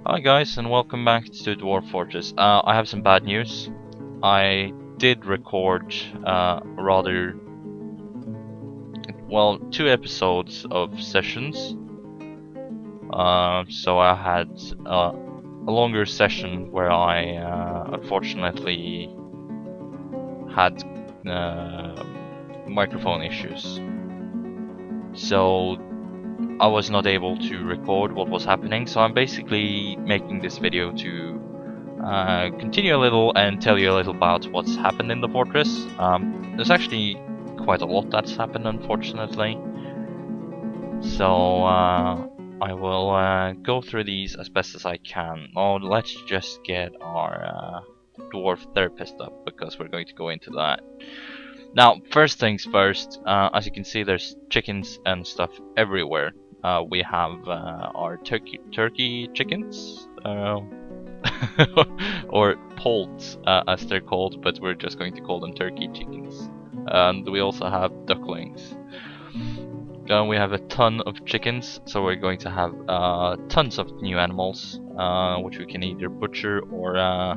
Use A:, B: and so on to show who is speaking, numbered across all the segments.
A: Hi guys, and welcome back to Dwarf Fortress. I have some bad news. I did record two episodes of sessions. So I had a longer session where I unfortunately had microphone issues. So I was not able to record what was happening, so I'm basically making this video to continue a little and tell you a little about what's happened in the fortress. There's actually quite a lot that's happened, unfortunately. So I will go through these as best as I can. Oh, let's just get our dwarf therapist up, because we're going to go into that. Now, first things first, as you can see, there's chickens and stuff everywhere. We have our turkey chickens, or poults as they're called, but we're just going to call them turkey chickens. And we also have ducklings. We have a ton of chickens, so we're going to have tons of new animals, which we can either butcher or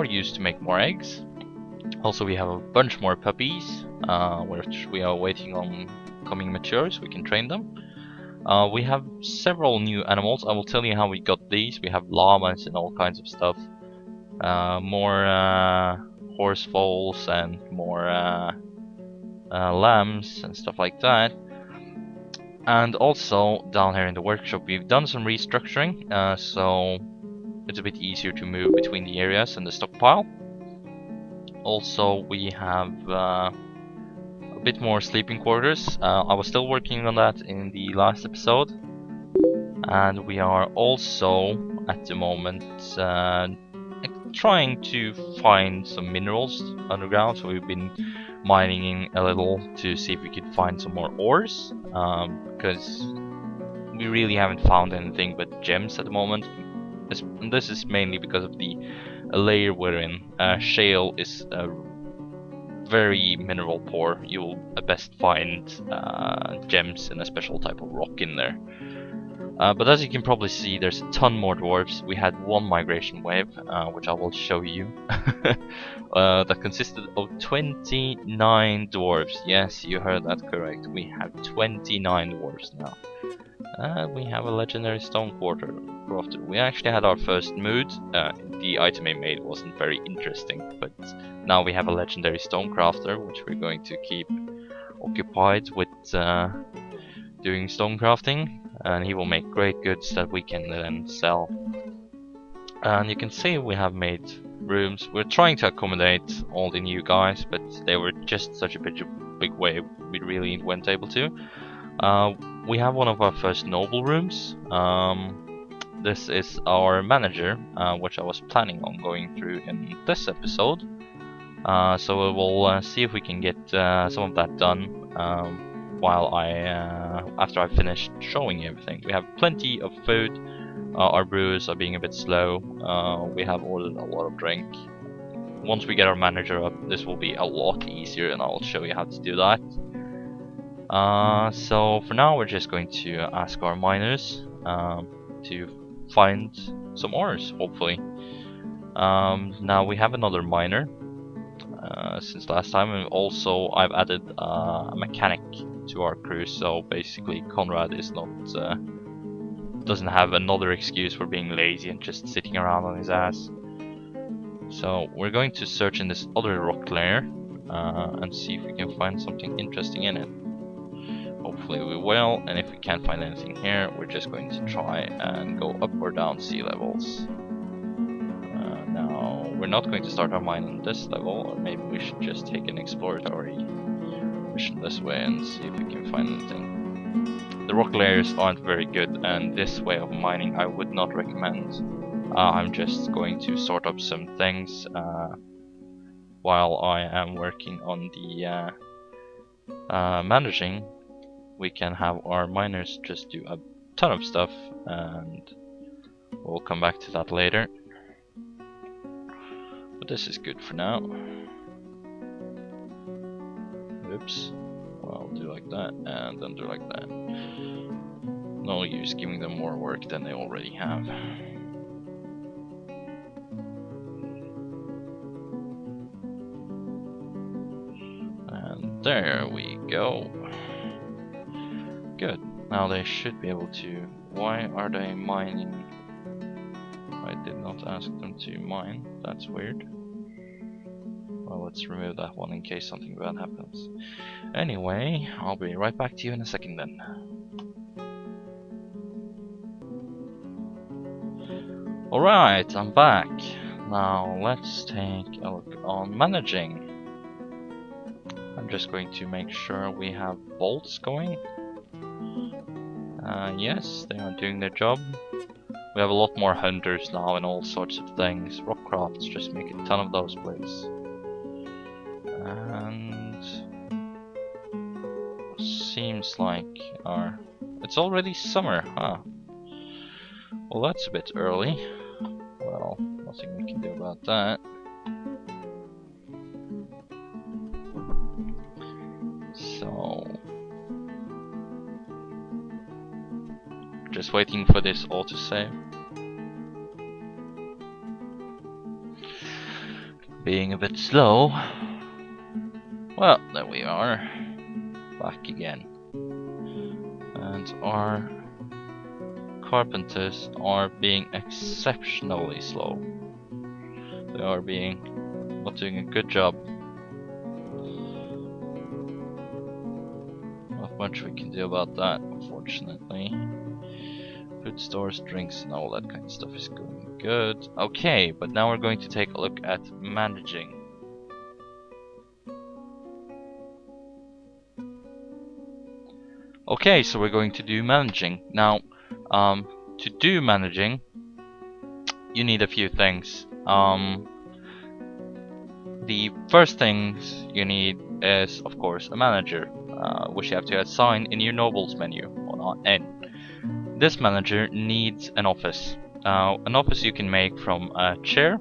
A: use to make more eggs. Also, we have a bunch more puppies, which we are waiting on coming mature so we can train them. We have several new animals. I will tell you how we got these. We have llamas and all kinds of stuff. More horse foals and more lambs and stuff like that. And also, down here in the workshop, we've done some restructuring, so it's a bit easier to move between the areas and the stockpile. Also, we have a bit more sleeping quarters. I was still working on that in the last episode, and we are also at the moment trying to find some minerals underground. So we've been mining a little to see if we could find some more ores, because we really haven't found anything but gems at the moment. This is mainly because of the layer we're in. Shale is very mineral poor. You'll best find gems in a special type of rock in there. But as you can probably see, there's a ton more dwarves. We had one migration wave, which I will show you, that consisted of 29 dwarves. Yes, you heard that correct. We have 29 dwarves now. We have a legendary stone quarter crafter. We actually had our first mood. The item I made wasn't very interesting, but now we have a legendary stone crafter, which we're going to keep occupied with doing stone crafting, and he will make great goods that we can then sell. And you can see we have made rooms. We're trying to accommodate all the new guys, but they were just such a big wave, we really weren't able to. We have one of our first noble rooms. This is our manager, which I was planning on going through in this episode. So we will see if we can get some of that done while after I've finished showing everything. We have plenty of food. Our brewers are being a bit slow. We have ordered a lot of drink. Once we get our manager up, this will be a lot easier, and I'll show you how to do that. So for now, we're just going to ask our miners to find some ores, hopefully. Now we have another miner since last time, and also I've added a mechanic to our crew, so basically Conrad is not doesn't have another excuse for being lazy and just sitting around on his ass. So we're going to search in this other rock layer and see if we can find something interesting in it. Hopefully we will, and if we can't find anything here, we're just going to try and go up or down sea levels. Now, we're not going to start our mine on this level, or maybe we should just take an exploratory mission this way and see if we can find anything. The rock layers aren't very good, and this way of mining I would not recommend. I'm just going to sort up some things while I am working on the managing. We can have our miners just do a ton of stuff, and we'll come back to that later. But this is good for now. Oops. Well, do like that, and then do like that. no use giving them more work than they already have. And there we go. Good. Now they should be able to... Why are they mining? I did not ask them to mine. That's weird. Well, let's remove that one in case something bad happens. Anyway, I'll be right back to you in a second then. Alright, I'm back. Now let's take a look on managing. I'm just going to make sure we have bolts going. Yes, they are doing their job. We have a lot more hunters now and all sorts of things. Rock crafts, just make a ton of those, please. And seems like it's already summer, huh? Well, that's a bit early. Well, nothing we can do about that. So just waiting for this autosave. Being a bit slow. Well, there we are. Back again. And our carpenters are being exceptionally slow. They are not doing a good job. Not much we can do about that, unfortunately. Food stores, drinks, and all that kind of stuff is going good. Okay, but now we're going to take a look at managing. Okay, so we're going to do managing. Now, to do managing, you need a few things. The first things you need is, of course, a manager, which you have to assign in your nobles menu on N. This manager needs an office. An office you can make from a chair,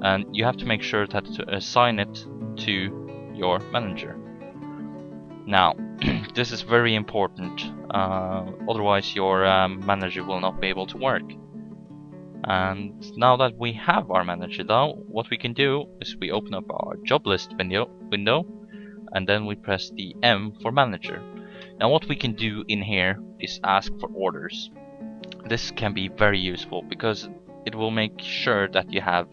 A: and you have to make sure that to assign it to your manager. Now, this is very important, otherwise your manager will not be able to work. And now that we have our manager though, what we can do is we open up our job list window, and then we press the M for manager. Now what we can do in here is ask for orders. This can be very useful because it will make sure that you have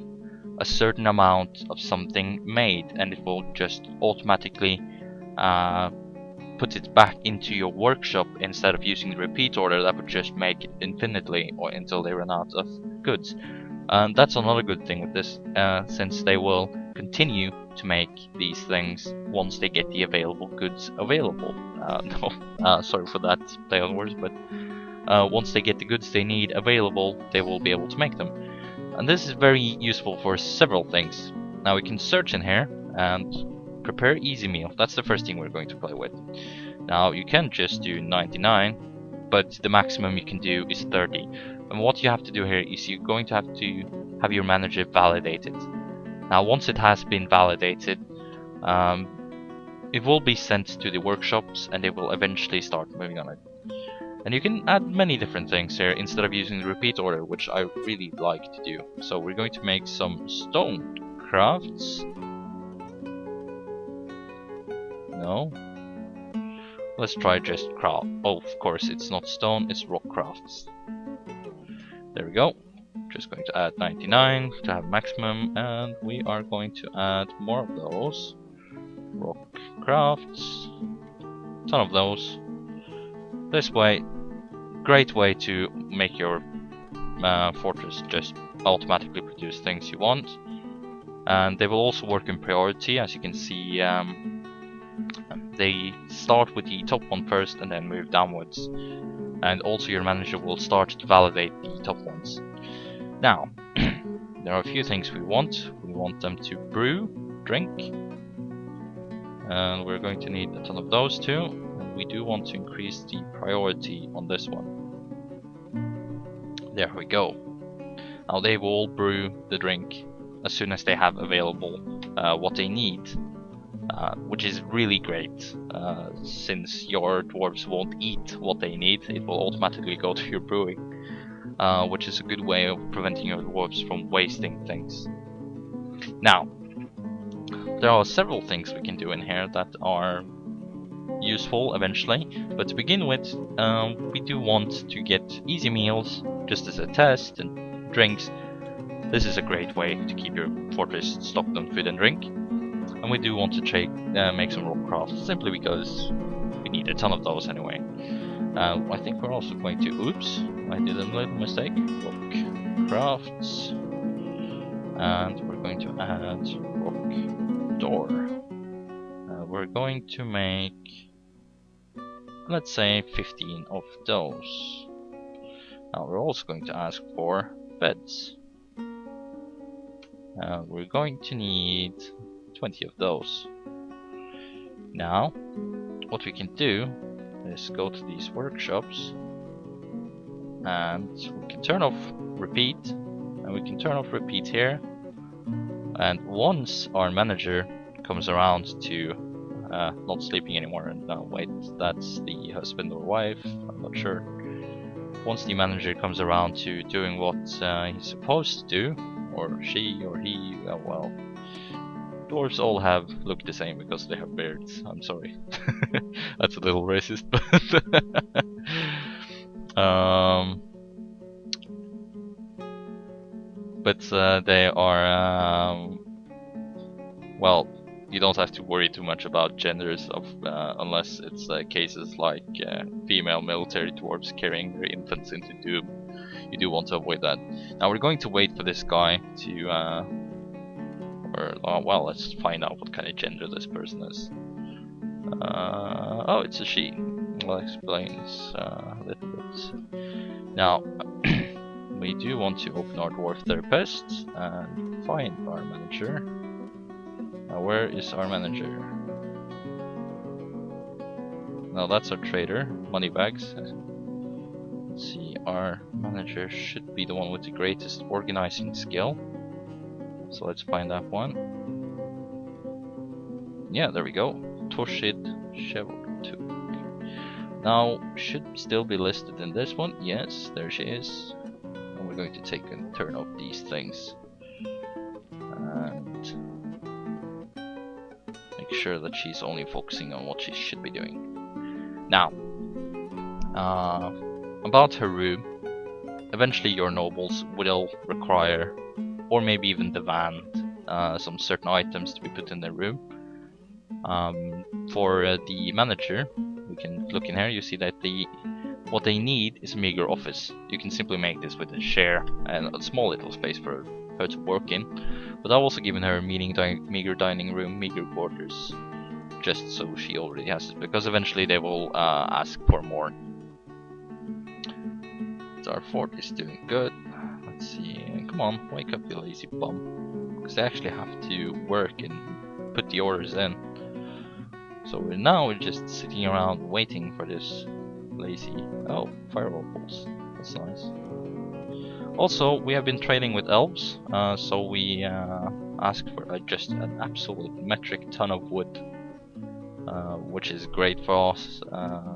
A: a certain amount of something made, and it will just automatically put it back into your workshop instead of using the repeat order that would just make it infinitely or until they run out of goods. And that's another good thing with this, since they will continue to make these things once they get the available goods available. Sorry for that play on words, but once they get the goods they need available, they will be able to make them. And this is very useful for several things. Now we can search in here and prepare easy meal. That's the first thing we're going to play with. Now you can just do 99, but the maximum you can do is 30. And what you have to do here is you're going to have your manager validated. Now once it has been validated, it will be sent to the workshops and they will eventually start moving on it. And you can add many different things here instead of using the repeat order, which I really like to do. So we're going to make some stone crafts. No. Let's try just craft. Oh, of course, it's not stone, it's rock crafts. There we go. Just going to add 99 to have maximum, and we are going to add more of those. Rock crafts. Ton of those. This way, great way to make your fortress just automatically produce things you want. And they will also work in priority, as you can see. They start with the top one first and then move downwards. And also your manager will start to validate the top ones. Now, there are a few things we want. We want them to brew, drink. And we're going to need a ton of those too. And we do want to increase the priority on this one. There we go. Now they will brew the drink as soon as they have available what they need. which is really great, since your dwarves won't eat what they need, it will automatically go to your brewing, which is a good way of preventing your dwarves from wasting things. Now, there are several things we can do in here that are useful eventually, but to begin with, we do want to get easy meals just as a test, and drinks. This is a great way to keep your fortress stocked on food and drink. And we do want to make some rock crafts, simply because we need a ton of those anyway. I think we're also going to, oops, I did a little mistake, rock crafts, and we're going to add rock door. We're going to make, let's say, 15 of those. Now we're also going to ask for beds. We're going to need 20 of those. Now, what we can do is go to these workshops, and we can turn off repeat, and we can turn off repeat here. And once our manager comes around to not sleeping anymore, and no, wait, that's the husband or wife, I'm not sure. Once the manager comes around to doing what he's supposed to do, or she or he, well, dwarves all look the same because they have beards. I'm sorry. That's a little racist, but they are well, you don't have to worry too much about genders of unless it's cases like female military dwarves carrying their infants into doom. You do want to avoid that. Now we're going to wait for this guy to well, let's find out what kind of gender this person is. Oh, it's a she. Well, explains a little bit. Now, we do want to open our dwarf therapist and find our manager. Now, where is our manager? Now, that's our trader, Moneybags. Let's see, our manager should be the one with the greatest organizing skill. So let's find that one. Yeah, there we go. Torshid Shevotuk. Now, should still be listed in this one. Yes, there she is. And we're going to take and turn off these things. And make sure that she's only focusing on what she should be doing. Now, about her room. Eventually your nobles will require, or maybe even demand, some certain items to be put in their room. For the manager, we can look in here, you see that what they need is a meager office. You can simply make this with a chair and a small little space for her to work in. But I've also given her a meager dining room, meager quarters, just so she already has it, because eventually they will ask for more. Our fort is doing good. Let's see, come on, wake up you lazy bum, because they actually have to work and put the orders in. So we're just sitting around waiting for this lazy, oh, fireball balls, that's nice. Also, we have been trading with elves, so we asked for just an absolute metric ton of wood, which is great for us,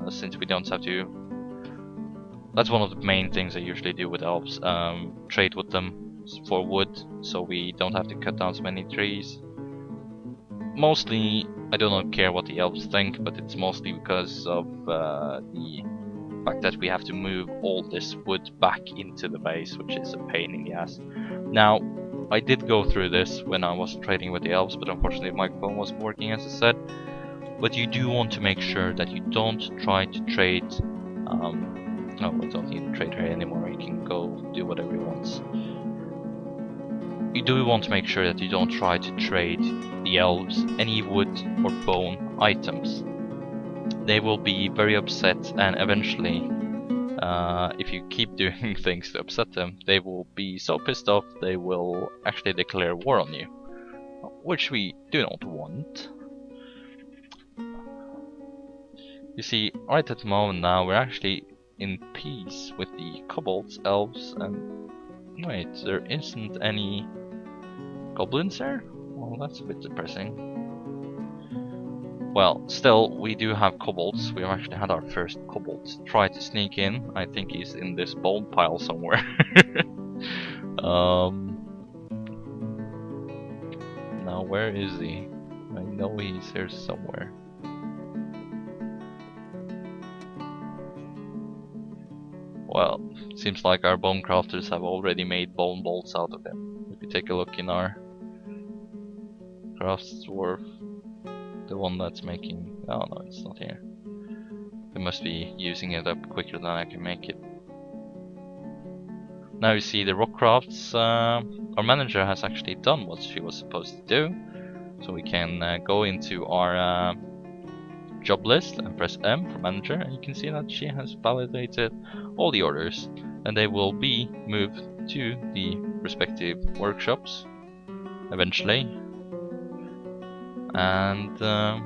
A: since we don't have to. That's one of the main things I usually do with elves, trade with them for wood, so we don't have to cut down so many trees. Mostly, I do not care what the elves think, but it's mostly because of the fact that we have to move all this wood back into the base, which is a pain in the ass. Now, I did go through this when I was trading with the elves, but unfortunately my phone wasn't working, as I said. But you do want to make sure that you don't try to trade. No, we don't need to trade her anymore, he can go do whatever he wants. You do want to make sure that you don't try to trade the elves any wood or bone items. They will be very upset, and eventually, if you keep doing things to upset them, they will be so pissed off they will actually declare war on you, which we do not want. You see, right at the moment now, we're actually in peace with the kobolds, elves, and wait, there isn't any goblins there? Well, that's a bit depressing. Well, still, we do have kobolds. We have actually had our first kobold try to sneak in. I think he's in this bone pile somewhere. Now, where is he? I know he's here somewhere. Well, seems like our bone crafters have already made bone bolts out of him. If you take a look in our crafts dwarf, the one that's making... oh no, it's not here. They must be using it up quicker than I can make it. Now you see the rock crafts, our manager has actually done what she was supposed to do. So we can go into our job list and press M for manager, and you can see that she has validated all the orders, and they will be moved to the respective workshops eventually. And the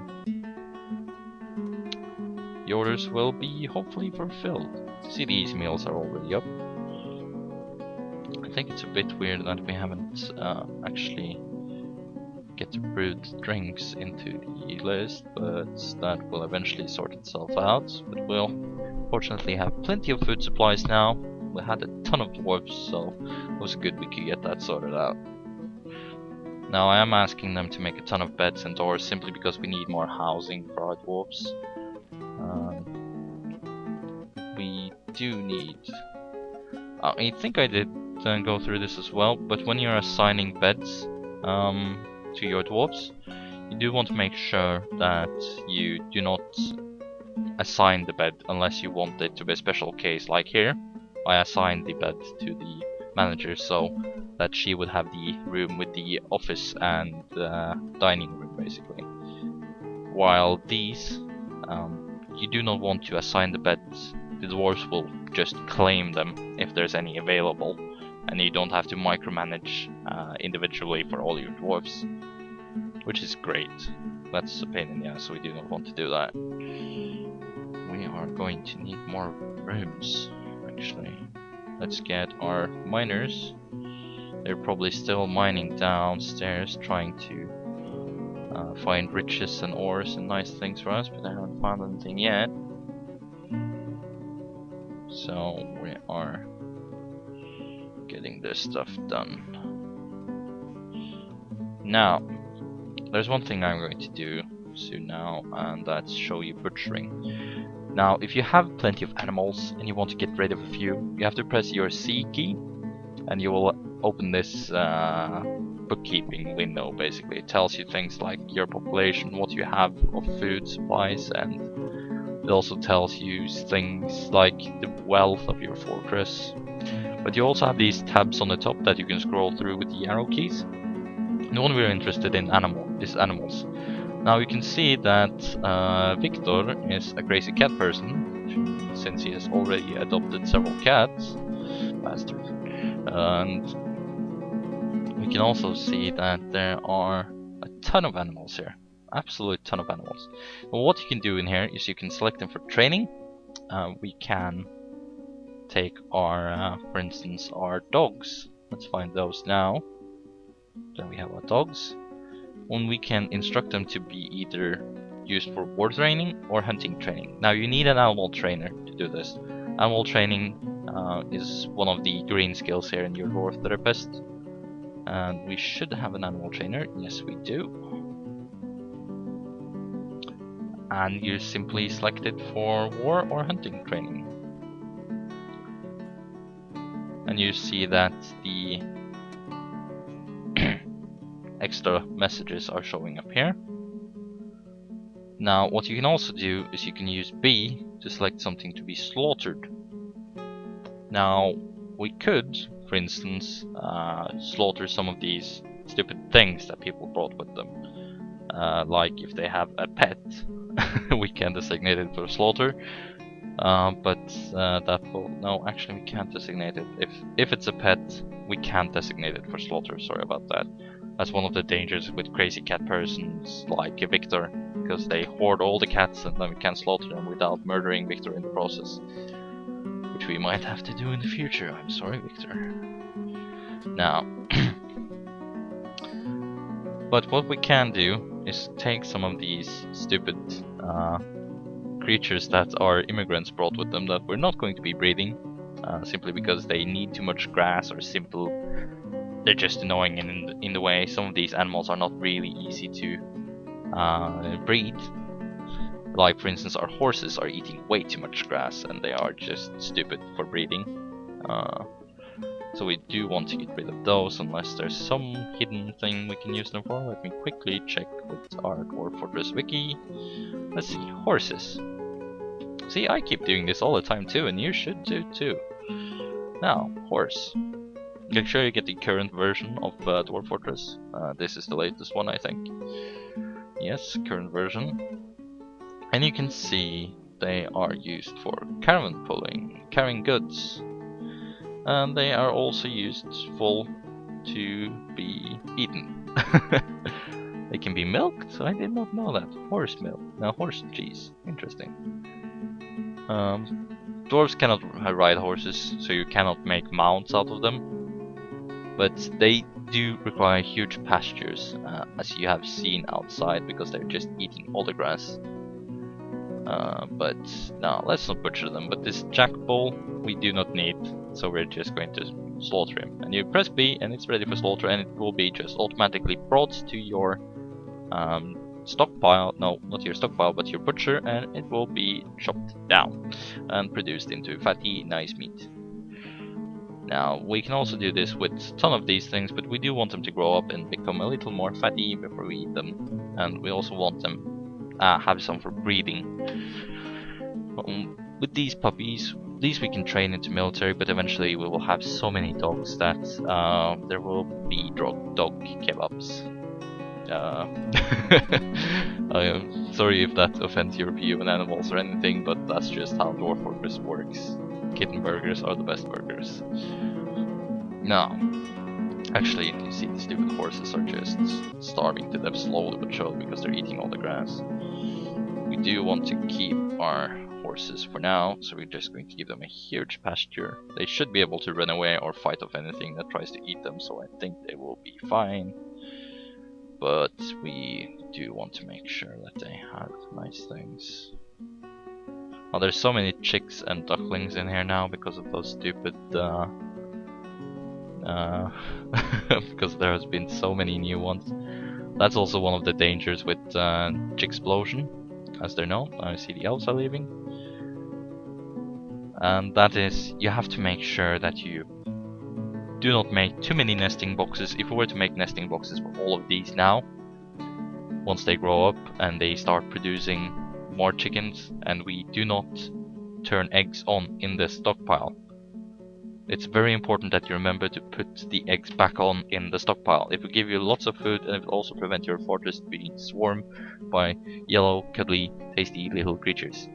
A: orders will be hopefully fulfilled. See, these meals are already up. I think it's a bit weird that we haven't actually get the brewed drinks into the list, but that will eventually sort itself out. But we'll fortunately have plenty of food supplies now. We had a ton of dwarves, so it was good we could get that sorted out. Now I am asking them to make a ton of beds and doors simply because we need more housing for our dwarves. We do need... I think I did go through this as well, but when you're assigning beds to your dwarves, you do want to make sure that you do not assign the bed unless you want it to be a special case. Like here, I assigned the bed to the manager so that she would have the room with the office and dining room basically. While these, you do not want to assign the beds. The dwarves will just claim them if there's any available, and you don't have to micromanage individually for all your dwarves, which is great. That's a pain in the ass, so we do not want to do that. We are going to need more rooms, actually. Let's get our miners. They're probably still mining downstairs, trying to find riches and ores and nice things for us, but I haven't found anything yet. So we are getting this stuff done. Now, there's one thing I'm going to do soon now, and that's show you butchering. Now, if you have plenty of animals and you want to get rid of a few, you have to press your C key, and you will open this bookkeeping window. Basically, it tells you things like your population, what you have of food supplies, and it also tells you things like the wealth of your fortress. But you also have these tabs on the top that you can scroll through with the arrow keys. The one we're interested in is animals. Now you can see that Victor is a crazy cat person, since he has already adopted several cats. Bastard. And we can also see that there are a ton of animals here. Absolute ton of animals. Well, what you can do in here is you can select them for training. We can take our, for instance, our dogs. Let's find those now. Then we have our dogs. When we can instruct them to be either used for war training or hunting training. Now you need an animal trainer to do this. Animal training is one of the green skills here in your Dwarf Therapist. And we should have an animal trainer. Yes, we do. And you simply select it for war or hunting training. And you see that the extra messages are showing up here. Now what you can also do is you can use B to select something to be slaughtered. Now we could, for instance, slaughter some of these stupid things that people brought with them. Like if they have a pet, we can designate it for slaughter. But that will... no, actually we can't designate it. If it's a pet, we can't designate it for slaughter. Sorry about that. That's one of the dangers with crazy cat persons like Victor, because they hoard all the cats and then we can't slaughter them without murdering Victor in the process. Which we might have to do in the future. I'm sorry, Victor. Now, but what we can do is take some of these stupid creatures that our immigrants brought with them that we're not going to be breeding, simply because they need too much grass, or simple they're just annoying in the way. Some of these animals are not really easy to breed. Like for instance, our horses are eating way too much grass and they are just stupid for breeding. So we do want to get rid of those unless there's some hidden thing we can use them for. Let me quickly check with our Dwarf Fortress wiki. Let's see, horses. See, I keep doing this all the time too, and you should do too. Now, horse. Make sure you get the current version of Dwarf Fortress. This is the latest one, I think. Yes, current version. And you can see they are used for caravan pulling, carrying goods. And they are also useful to be eaten. They can be milked? I did not know that. Horse milk. Now horse cheese. Interesting. Dwarves cannot ride horses, so you cannot make mounts out of them. But they do require huge pastures, as you have seen outside, because they're just eating all the grass. But no, let's not butcher them. But this jack bull we do not need, so we're just going to slaughter him. And you press B and it's ready for slaughter, and it will be just automatically brought to your stockpile. No, not your stockpile, but your butcher, and it will be chopped down and produced into fatty, nice meat. Now, we can also do this with a ton of these things, but we do want them to grow up and become a little more fatty before we eat them. And we also want them have some for breeding. With these puppies, these we can train into military, but eventually we will have so many dogs that there will be dog kebabs. I am sorry if that offends your view on animals or anything, but that's just how Dwarf Fortress works. Kitten burgers are the best burgers. Now, actually, you see the stupid horses are just starving to death slowly but surely because they're eating all the grass. We do want to keep our horses for now, so we're just going to give them a huge pasture. They should be able to run away or fight off anything that tries to eat them, so I think they will be fine. But we do want to make sure that they have nice things. Oh, there's so many chicks and ducklings in here now because of those stupid because there has been so many new ones. That's also one of the dangers with Chicksplosion, as they're known. I see the elves are leaving. And that is, you have to make sure that you do not make too many nesting boxes. If we were to make nesting boxes for all of these now, once they grow up and they start producing more chickens, and we do not turn eggs on in the stockpile, it's very important that you remember to put the eggs back on in the stockpile. It will give you lots of food, and it will also prevent your fortress being swarmed by yellow, cuddly, tasty little creatures.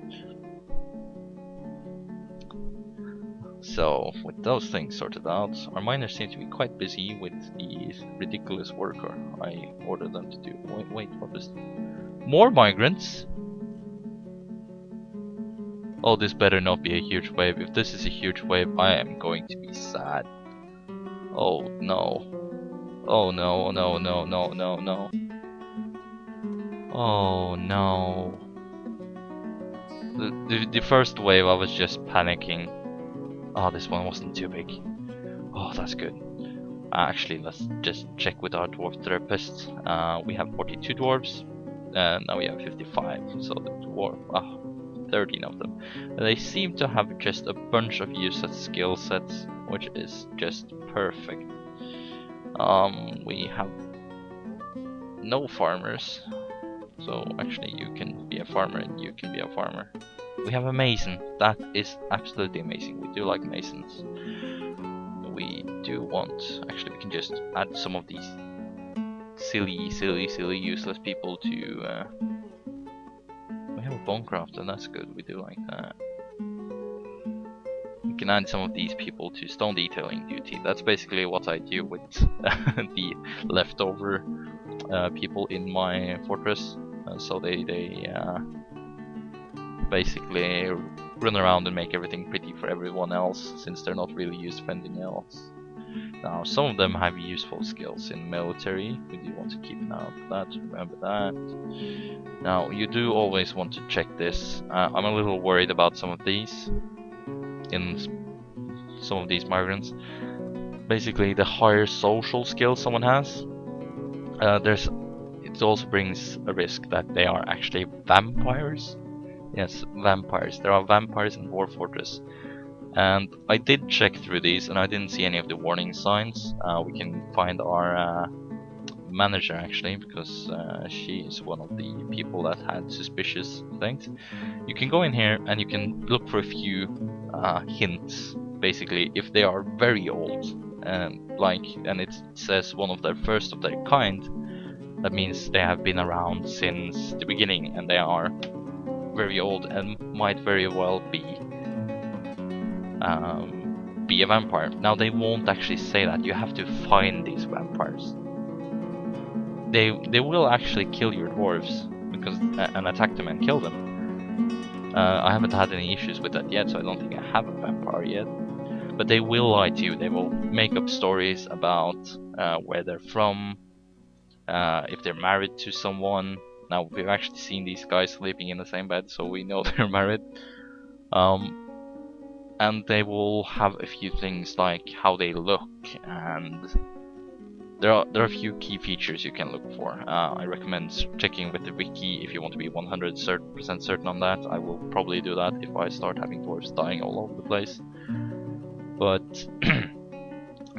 A: So, with those things sorted out, our miners seem to be quite busy with the ridiculous worker I ordered them to do. Wait, what is... More migrants? Oh, this better not be a huge wave. If this is a huge wave, I am going to be sad. Oh no. Oh no, no, no, no, no, no. Oh no. The first wave I was just panicking. Oh, this one wasn't too big. Oh, that's good. Actually, let's just check with our dwarf therapist. We have 42 dwarves, and now we have 55. So the dwarf, 13 of them. And they seem to have just a bunch of useless skill sets, which is just perfect. We have no farmers. So actually, you can be a farmer and you can be a farmer. We have a mason. That is absolutely amazing. We do like masons. We do want... Actually, we can just add some of these silly, useless people to... We have a bonecraft, and that's good. We do like that. We can add some of these people to stone detailing duty. That's basically what I do with the leftover people in my fortress. So they basically run around and make everything pretty for everyone else, since they're not really used for anything else. Now, some of them have useful skills in military. We do want to keep an eye on that, remember that. Now, you do always want to check this. I'm a little worried about some of these. In some of these migrants. Basically, the higher social skills someone has, it also brings a risk that they are actually vampires. Yes, vampires. There are vampires in Dwarf Fortress. And I did check through these and I didn't see any of the warning signs. We can find our manager actually, because she is one of the people that had suspicious things. You can go in here and you can look for a few hints. Basically, if they are very old, and it says one of their first of their kind, that means they have been around since the beginning and they are very old and might very well be a vampire. Now, they won't actually say that. You have to find these vampires. They will actually kill your dwarves because and attack them and kill them. I haven't had any issues with that yet, so I don't think I have a vampire yet. But they will lie to you. They will make up stories about where they're from, if they're married to someone. Now, we've actually seen these guys sleeping in the same bed, so we know they're married. And they will have a few things like how they look, and there are a few key features you can look for. I recommend checking with the wiki if you want to be 100% certain on that. I will probably do that if I start having dwarves dying all over the place. But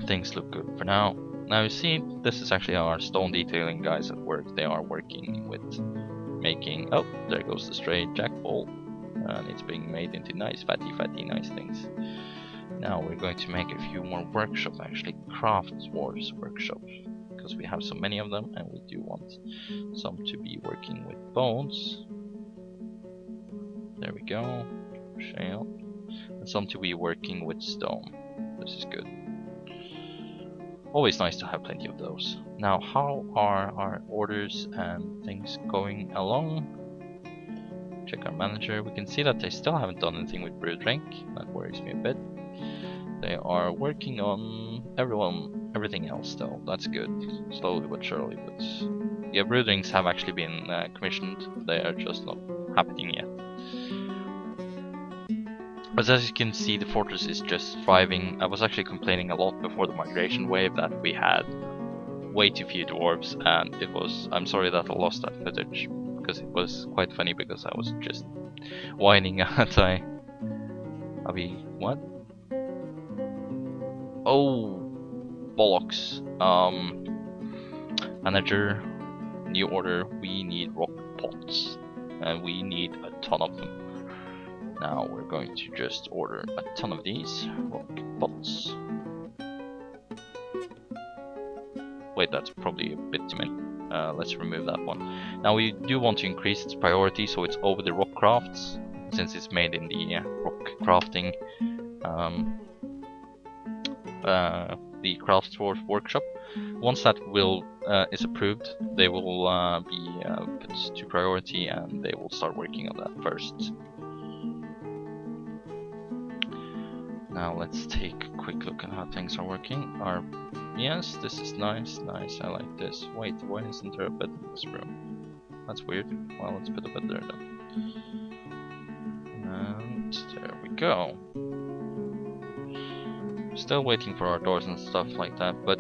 A: things look good for now. Now you see, this is actually our stone detailing guys at work. They are working with making, oh, there goes the stray jackball, and it's being made into nice fatty nice things. Now we're going to make a few more workshops, actually craft dwarves workshops, because we have so many of them and we do want some to be working with bones. There we go, shale. And some to be working with stone. This is good. Always nice to have plenty of those. Now, how are our orders and things going along? Check our manager. We can see that they still haven't done anything with brew drink. That worries me a bit. They are working on everything else though. That's good. Slowly but surely. But yeah, brew drinks have actually been commissioned. They are just not happening yet. But as you can see, the fortress is just thriving. I was actually complaining a lot before the migration wave that we had way too few dwarves, and it was, I'm sorry that I lost that footage, because it was quite funny, because I was just whining at what? Oh, bollocks. Manager, new order, we need rock pots, and we need a ton of them. Now we're going to just order a ton of these rock pots. Wait, that's probably a bit too many. Let's remove that one. Now we do want to increase its priority so it's over the rock crafts, since it's made in the rock crafting, the craft dwarf workshop. Once that is approved, they will be put to priority and they will start working on that first. Now let's take a quick look at how things are working. Yes, this is nice, I like this. Wait, why isn't there a bed in this room? That's weird. Well, let's put a bed there then. And there we go. Still waiting for our doors and stuff like that, but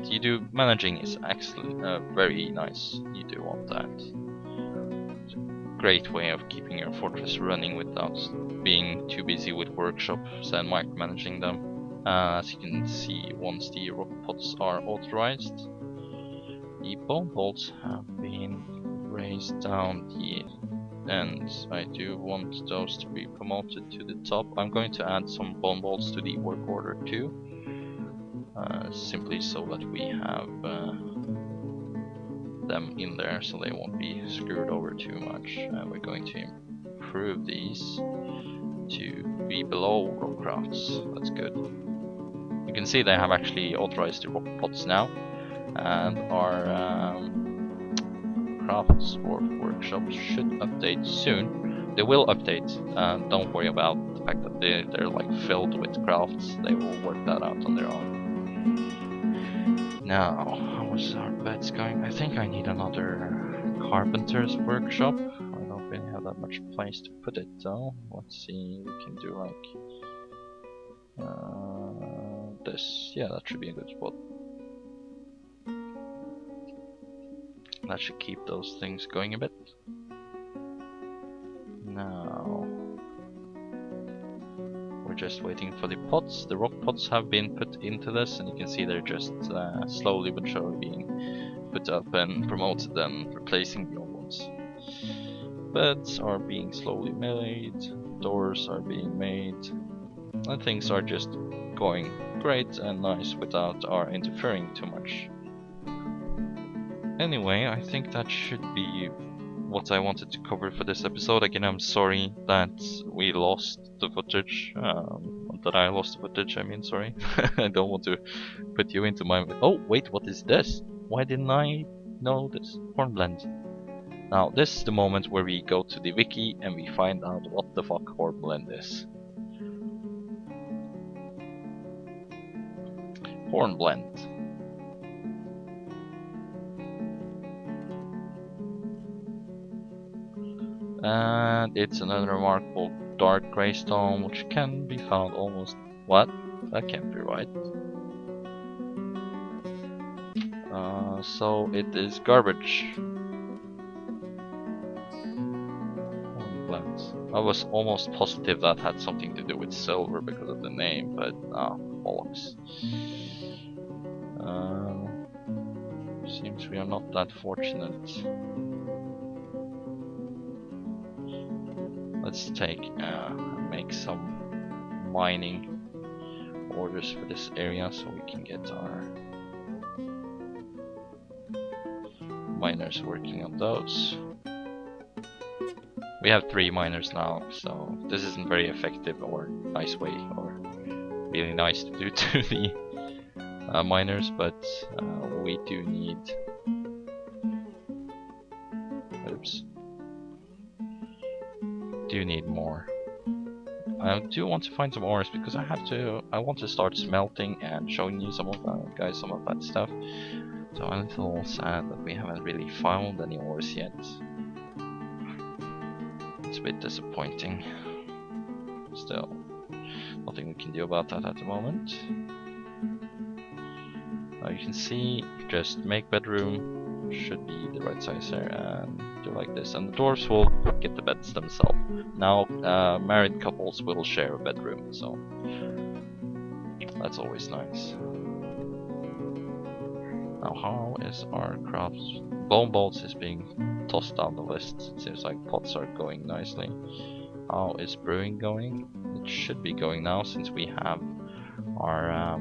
A: managing is excellent, very nice. You do want that. It's a great way of keeping your fortress running without being too busy with workshops and micromanaging them. As you can see, once the rock pots are authorized, the bone bolts have been raised down the ends. I do want those to be promoted to the top. I'm going to add some bone bolts to the work order too, simply so that we have them in there so they won't be screwed over too much. We're going to improve these to be below rock crafts. That's good. You can see they have actually authorized the rock pots now, and our crafts or workshops should update soon. They will update. Don't worry about the fact that they're like filled with crafts. They will work that out on their own. Now, how was our beds going? I think I need another carpenter's workshop. I don't really have that much place to put it though. Let's see, we can do like this. Yeah, that should be a good spot. That should keep those things going a bit. Now, we're just waiting for the pots. The rock pots have been put into this, and you can see they're just slowly but surely being put up and promoted and replacing the old ones. Beds are being slowly made, doors are being made, and things are just going great and nice without our interfering too much. Anyway, I think that should be what I wanted to cover for this episode. Again, I'm sorry that we lost the footage. That I lost the footage, I mean, sorry. I don't want to put you into my... Oh, wait, what is this? Why didn't I know this? Hornblende. Now, this is the moment where we go to the wiki and we find out what the fuck Hornblende is. Hornblende. And it's another remarkable dark grey stone which can be found almost... What? That can't be right. So it is garbage. I was almost positive that had something to do with silver because of the name, but bollocks. Seems we are not that fortunate. Let's make some mining orders for this area so we can get our miners working on those. We have 3 miners now, so this isn't very effective or nice way or really nice to do to the miners, but we do need... Oops. Do need more. I do want to find some ores because I want to start smelting and showing you some of that stuff. So I'm a little sad that we haven't really found any ores yet. It's a bit disappointing. Still, nothing we can do about that at the moment. Now you can see, just make bedroom. Should be the right size here, and do like this, and the dwarves will get the beds themselves. Now married couples will share a bedroom, so that's always nice. Now how is our crafts? Bone bolts is being tossed down the list. It seems like pots are going nicely. How is brewing going? It should be going now since we have our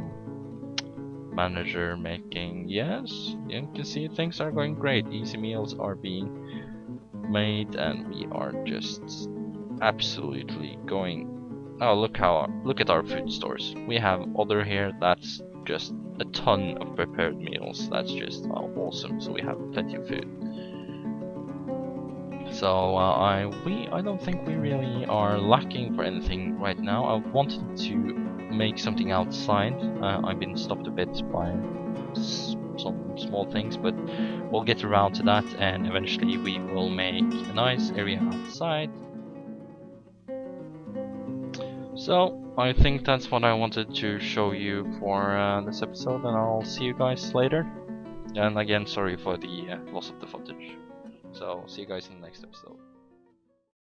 A: manager making... Yes, you can see things are going great. Easy meals are being made and we are just absolutely going... Oh, look at our food stores. We have other here. That's just a ton of prepared meals. That's just awesome. So we have plenty of food. So I don't think we really are lacking for anything right now. I wanted to make something outside. I've been stopped a bit by some small things, but we'll get around to that, and eventually we will make a nice area outside. So I think that's what I wanted to show you for this episode, and I'll see you guys later. And again, sorry for the loss of the footage. So see you guys in the next episode.